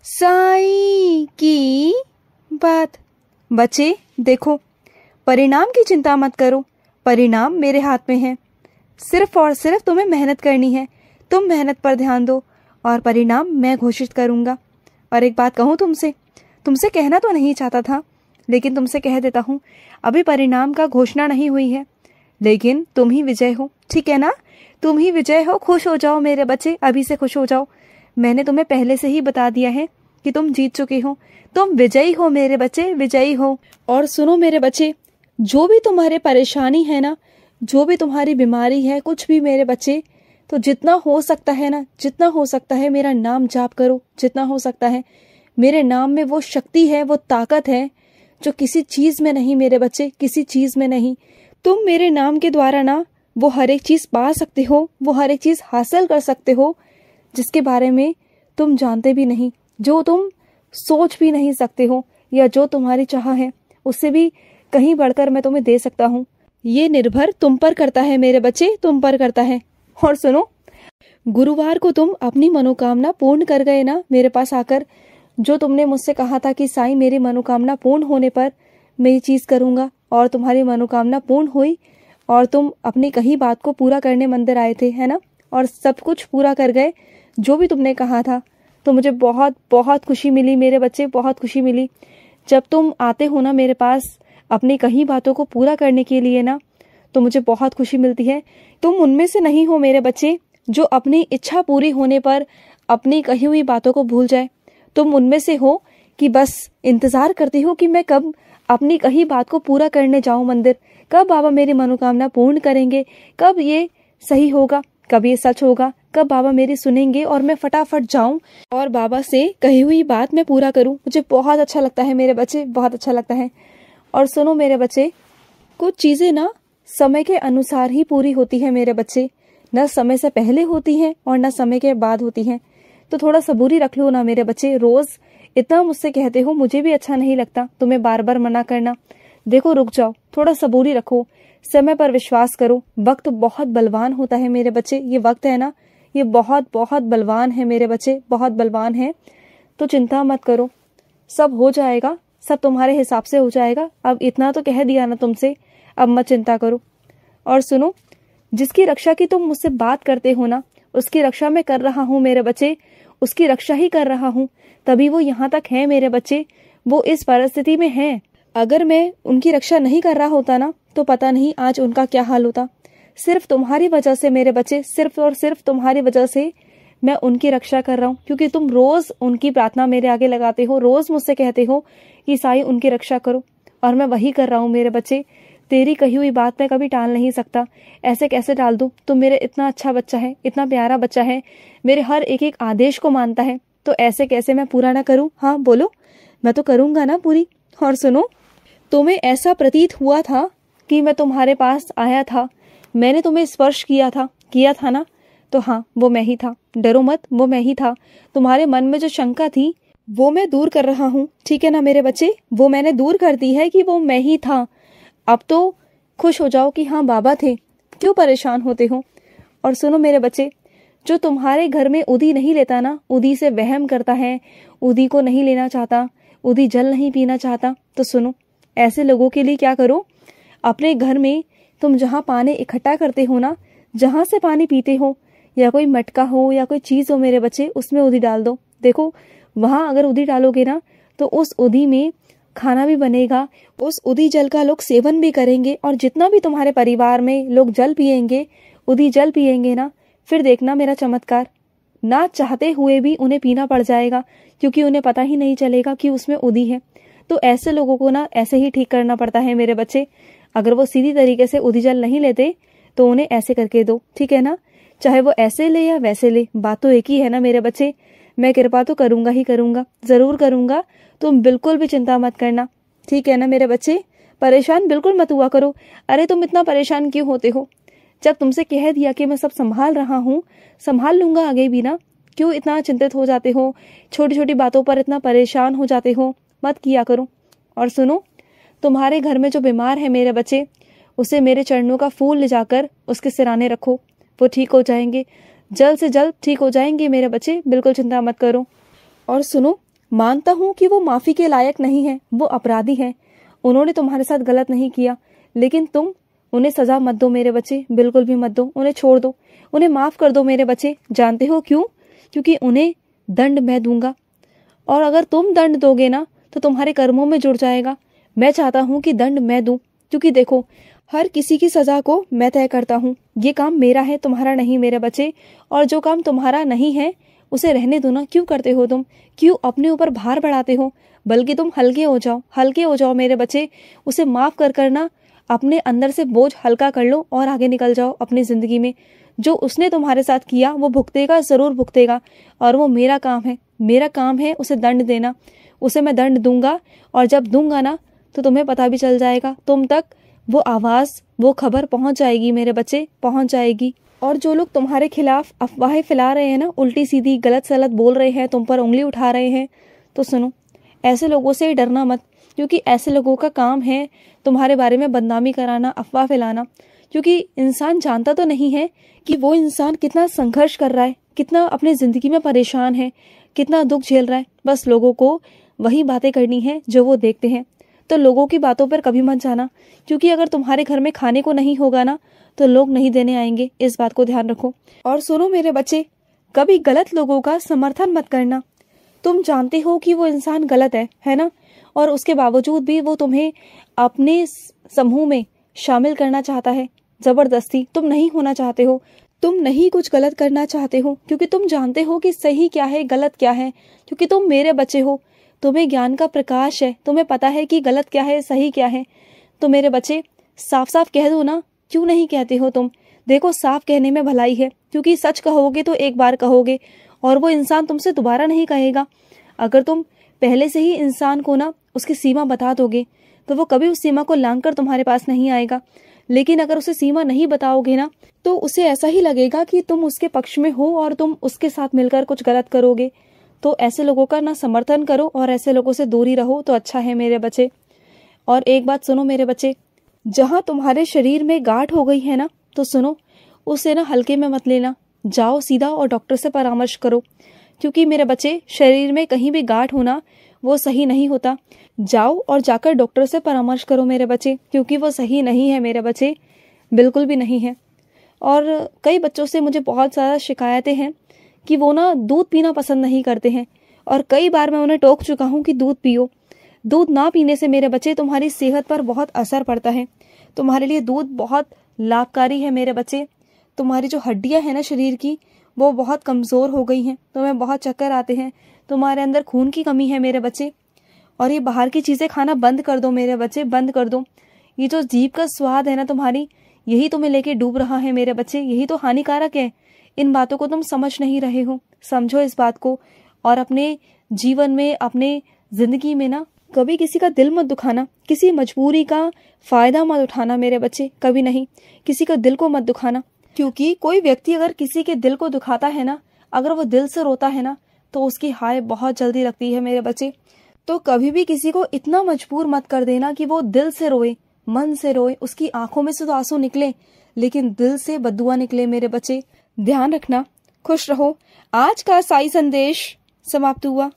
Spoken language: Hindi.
साईं की बात। बच्चे देखो, परिणाम की चिंता मत करो, परिणाम मेरे हाथ में है। सिर्फ और सिर्फ तुम्हें मेहनत करनी है। तुम मेहनत पर ध्यान दो और परिणाम मैं घोषित करूंगा। और एक बात कहूँ तुमसे कहना तो नहीं चाहता था, लेकिन तुमसे कह देता हूँ, अभी परिणाम का घोषणा नहीं हुई है, लेकिन तुम ही विजय हो, ठीक है ना? तुम ही विजय हो। खुश हो जाओ मेरे बच्चे, अभी से खुश हो जाओ। मैंने तुम्हें पहले से ही बता दिया है कि तुम जीत चुके हो। तुम विजयी हो मेरे बच्चे, विजयी हो। और सुनो मेरे बच्चे, जो भी तुम्हारे परेशानी है ना, जो भी तुम्हारी बीमारी है, कुछ भी मेरे बच्चे, तो जितना हो सकता है ना, जितना हो सकता है मेरा नाम जाप करो। जितना हो सकता है, मेरे नाम में वो शक्ति है, वो ताकत है जो किसी चीज में नहीं मेरे बच्चे, किसी चीज में नहीं। तुम मेरे नाम के द्वारा ना वो हर एक चीज पा सकते हो, वो हर एक चीज हासिल कर सकते हो जिसके बारे में तुम जानते भी नहीं, जो तुम सोच भी नहीं सकते हो, या जो तुम्हारी चाह है उससे भी कहीं बढ़कर मैं तुम्हें दे सकता हूँ। ये निर्भर तुम पर करता है मेरे बच्चे, तुम पर करता है। और सुनो, गुरुवार को तुम अपनी मनोकामना पूर्ण कर गए ना मेरे पास आकर, जो तुमने मुझसे कहा था कि साईं मेरी मनोकामना पूर्ण होने पर मैं ये चीज करूंगा, और तुम्हारी मनोकामना पूर्ण हुई और तुम अपनी कही बात को पूरा करने मंदिर आए थे, है ना? और सब कुछ पूरा कर गए जो भी तुमने कहा था। तो मुझे बहुत बहुत खुशी मिली मेरे बच्चे, बहुत खुशी मिली। जब तुम आते हो ना मेरे पास अपनी कही बातों को पूरा करने के लिए ना, तो मुझे बहुत खुशी मिलती है। तुम उनमें से नहीं हो मेरे बच्चे जो अपनी इच्छा पूरी होने पर अपनी कही हुई बातों को भूल जाए। तुम उनमें से हो कि बस इंतजार करती हो कि मैं कब अपनी कही बात को पूरा करने जाऊं मंदिर, कब बाबा मेरी मनोकामना पूर्ण करेंगे, कब ये सही होगा, कब ये सच होगा, कब बाबा मेरी सुनेंगे और मैं फटाफट जाऊं और बाबा से कही हुई बात मैं पूरा करूं। मुझे बहुत अच्छा लगता है मेरे बच्चे, बहुत अच्छा लगता है। और सुनो मेरे बच्चे, कुछ चीजें ना समय के अनुसार ही पूरी होती है मेरे बच्चे, न समय से पहले होती हैं और न समय के बाद होती हैं। तो थोड़ा सबूरी रख लो ना मेरे बच्चे। रोज इतना मुझसे कहते हो, मुझे भी अच्छा नहीं लगता तुम्हें बार बार मना करना। देखो रुक जाओ, थोड़ा सबूरी रखो, समय पर विश्वास करो। वक्त बहुत बलवान होता है मेरे बच्चे, ये वक्त है ना, ये बहुत बहुत बलवान है मेरे बच्चे, बहुत बलवान है। तो चिंता मत करो, सब हो जाएगा, सब तुम्हारे हिसाब से हो जाएगा। अब इतना तो कह दिया ना तुमसे, अब मत चिंता करो। और सुनो, जिसकी रक्षा की तुम मुझसे बात करते हो ना, उसकी रक्षा मैं कर रहा हूँ मेरे बच्चे, उसकी रक्षा ही कर रहा हूँ, तभी वो यहाँ तक है मेरे बच्चे, वो इस परिस्थिति में है। अगर मैं उनकी रक्षा नहीं कर रहा होता ना, तो पता नहीं आज उनका क्या हाल होता। सिर्फ तुम्हारी वजह से मेरे बच्चे, सिर्फ और सिर्फ तुम्हारी वजह से मैं उनकी रक्षा कर रहा हूँ, क्योंकि तुम रोज उनकी प्रार्थना मेरे आगे लगाते हो, रोज मुझसे कहते हो कि साईं उनकी रक्षा करो, और मैं वही कर रहा हूँ मेरे बच्चे। तेरी कही हुई बात मैं कभी टाल नहीं सकता। ऐसे कैसे टाल दूं? तुम मेरे इतना अच्छा बच्चा है, इतना प्यारा बच्चा है, मेरे हर एक एक आदेश को मानता है, तो ऐसे कैसे मैं पूरा ना करूं? हाँ बोलो, मैं तो करूंगा ना पूरी। और सुनो, तुम्हें ऐसा प्रतीत हुआ था कि मैं तुम्हारे पास आया था, मैंने तुम्हें स्पर्श किया था ना? तो हाँ, वो मैं ही था। डरो मत, वो मैं ही था। तुम्हारे मन में जो शंका थी वो मैं दूर कर रहा हूँ, ठीक है ना मेरे बच्चे? वो मैंने दूर कर दी है कि वो मैं ही था। अब तो खुश हो जाओ कि हाँ बाबा थे, क्यों परेशान होते हो? और सुनो मेरे बच्चे, जो तुम्हारे घर में उदी नहीं लेता ना, उदी से वहम करता है, उदी को नहीं लेना चाहता, उदी जल नहीं पीना चाहता, तो सुनो, ऐसे लोगों के लिए क्या करो, अपने घर में तुम जहाँ पानी इकट्ठा करते हो ना, जहाँ से पानी पीते हो, या कोई मटका हो या कोई चीज हो मेरे बच्चे, उसमें उदी डाल दो। देखो, वहां अगर उदी डालोगे ना, तो उस उदी में खाना भी बनेगा, उस उदी जल का लोग सेवन भी करेंगे, और जितना भी तुम्हारे परिवार में लोग जल पिएंगे, उदी जल पिएंगे ना, फिर देखना मेरा चमत्कार। ना चाहते हुए भी उन्हें पीना पड़ जाएगा, क्योंकि उन्हें पता ही नहीं चलेगा कि उसमें उदी है। तो ऐसे लोगों को ना ऐसे ही ठीक करना पड़ता है मेरे बच्चे। अगर वो सीधी तरीके से उदी जल नहीं लेते, तो उन्हें ऐसे करके दो, ठीक है ना? चाहे वो ऐसे ले या वैसे ले, बात तो एक ही है ना मेरे बच्चे। मैं कृपा तो करूंगा ही करूंगा, जरूर करूंगा। तुम बिल्कुल भी चिंता मत करना, ठीक है ना मेरे बच्चे? परेशान बिल्कुल मत हुआ करो। अरे तुम इतना परेशान क्यों होते हो? जब तुमसे कह दिया कि मैं सब संभाल रहा हूँ, संभाल लूंगा आगे भी ना, क्यों इतना चिंतित हो जाते हो? छोटी छोटी बातों पर इतना परेशान हो जाते हो, मत किया करो। और सुनो, तुम्हारे घर में जो बीमार है मेरे बच्चे, उसे मेरे चरणों का फूल ले जाकर उसके सिराने रखो, वो ठीक हो जाएंगे, जल्द से जल्द ठीक हो जाएंगे मेरे बच्चे, बिल्कुल चिंता मत करो। और सुनो, मानता हूँ कि वो माफी के लायक नहीं है, वो अपराधी है, उन्होंने तुम्हारे साथ गलत नहीं किया, लेकिन तुम उन्हें सजा मत दो मेरे बच्चे, बिल्कुल भी मत दो, उन्हें छोड़ दो, उन्हें माफ कर दो मेरे बच्चे। जानते हो क्यों? क्योंकि उन्हें दंड मैं दूंगा, और अगर तुम दंड दोगे ना तो तुम्हारे कर्मों में जुड़ जाएगा। मैं चाहता हूँ कि दंड मैं दूं, क्योंकि देखो हर किसी की सजा को मैं तय करता हूँ। ये काम मेरा है, तुम्हारा नहीं मेरे बच्चे। और जो काम तुम्हारा नहीं है उसे रहने दो ना। क्यों करते हो तुम? क्यों अपने ऊपर भार बढ़ाते हो? बल्कि तुम हल्के हो जाओ, हल्के हो जाओ मेरे बच्चे। उसे माफ कर करना अपने अंदर से बोझ हल्का कर लो और आगे निकल जाओ अपनी जिंदगी में। जो उसने तुम्हारे साथ किया वो भुगतेगा, जरूर भुगतेगा, और वो मेरा काम है, मेरा काम है उसे दंड देना। उसे मैं दंड दूंगा, और जब दूंगा ना तो तुम्हें पता भी चल जाएगा, तुम तक वो आवाज, वो खबर पहुंच जाएगी मेरे बच्चे, पहुंच जाएगी। और जो लोग तुम्हारे खिलाफ अफवाहें फैला रहे हैं ना, उल्टी सीधी गलत सलत बोल रहे हैं, तुम पर उंगली उठा रहे हैं, तो सुनो, ऐसे लोगों से डरना मत, क्योंकि ऐसे लोगों का काम है तुम्हारे बारे में बदनामी कराना, अफवाह फैलाना। क्योंकि इंसान जानता तो नहीं है कि वो इंसान कितना संघर्ष कर रहा है, कितना अपनी जिंदगी में परेशान है, कितना दुख झेल रहा है। बस लोगों को वही बातें करनी है जो वो देखते हैं। तो लोगों की बातों पर कभी मत जाना, क्योंकि अगर तुम्हारे घर में खाने को नहीं होगा ना तो लोग नहीं देने आएंगे, इस बात को ध्यान रखो। और सुनो मेरे बच्चे, कभी गलत लोगों का समर्थन मत करना। तुम जानते हो कि वो इंसान गलत है ना, और उसके बावजूद भी वो तुम्हें अपने समूह में शामिल करना चाहता है जबरदस्ती। तुम नहीं होना चाहते हो, तुम नहीं कुछ गलत करना चाहते हो, क्योंकि तुम जानते हो कि सही क्या है, गलत क्या है, क्योंकि तुम मेरे बच्चे हो, तुम्हें ज्ञान का प्रकाश है, तुम्हें पता है कि गलत क्या है, सही क्या है। तो मेरे बच्चे साफ साफ कह दो ना, क्यों नहीं कहते हो तुम? देखो साफ कहने में भलाई है, क्योंकि सच कहोगे तो एक बार कहोगे और वो इंसान तुमसे दोबारा नहीं कहेगा। अगर तुम पहले से ही इंसान को ना उसकी सीमा बता दोगे तो वो कभी उस सीमा को लांघकर तुम्हारे पास नहीं आएगा। लेकिन अगर उसे सीमा नहीं बताओगे ना तो उसे ऐसा ही लगेगा कि तुम उसके पक्ष में हो और तुम उसके साथ मिलकर कुछ गलत करोगे। तो ऐसे लोगों का ना समर्थन करो और ऐसे लोगों से दूरी रहो तो अच्छा है मेरे बच्चे। और एक बात सुनो मेरे बच्चे, जहां तुम्हारे शरीर में गांठ हो गई है ना, तो सुनो, उसे ना हल्के में मत लेना, जाओ सीधा और डॉक्टर से परामर्श करो। क्योंकि मेरे बच्चे शरीर में कहीं भी गांठ होना वो सही नहीं होता। जाओ और जाकर डॉक्टर से परामर्श करो मेरे बच्चे, क्योंकि वो सही नहीं है मेरे बच्चे, बिल्कुल भी नहीं है। और कई बच्चों से मुझे बहुत ज़्यादा शिकायतें हैं कि वो ना दूध पीना पसंद नहीं करते हैं, और कई बार मैं उन्हें टोक चुका हूँ कि दूध पियो। दूध ना पीने से मेरे बच्चे तुम्हारी सेहत पर बहुत असर पड़ता है। तुम्हारे लिए दूध बहुत लाभकारी है मेरे बच्चे। तुम्हारी जो हड्डियां हैं ना शरीर की, वो बहुत कमज़ोर हो गई हैं, तुम्हें बहुत चक्कर आते हैं, तुम्हारे अंदर खून की कमी है मेरे बच्चे। और ये बाहर की चीज़ें खाना बंद कर दो मेरे बच्चे, बंद कर दो। ये जो जीभ का स्वाद है ना तुम्हारी, यही तुम्हें लेके डूब रहा है मेरे बच्चे, यही तो हानिकारक है। इन बातों को तुम समझ नहीं रहे हो, समझो इस बात को। और अपने जीवन में, अपने जिंदगी में ना कभी किसी का दिल मत दुखाना, किसी मजबूरी का फायदा मत उठाना मेरे बच्चे, कभी नहीं। किसी का दिल को मत दुखाना, क्योंकि कोई व्यक्ति अगर किसी के दिल को दुखाता है ना, अगर वो दिल से रोता है ना, तो उसकी हाय बहुत जल्दी लगती है मेरे बच्चे। तो कभी भी किसी को इतना मजबूर मत कर देना कि वो दिल से रोए, मन से रोए। उसकी आंखों में से तो आंसू निकले, लेकिन दिल से बद्दुआ निकले मेरे बच्चे। ध्यान रखना, खुश रहो। आज का साई संदेश समाप्त हुआ।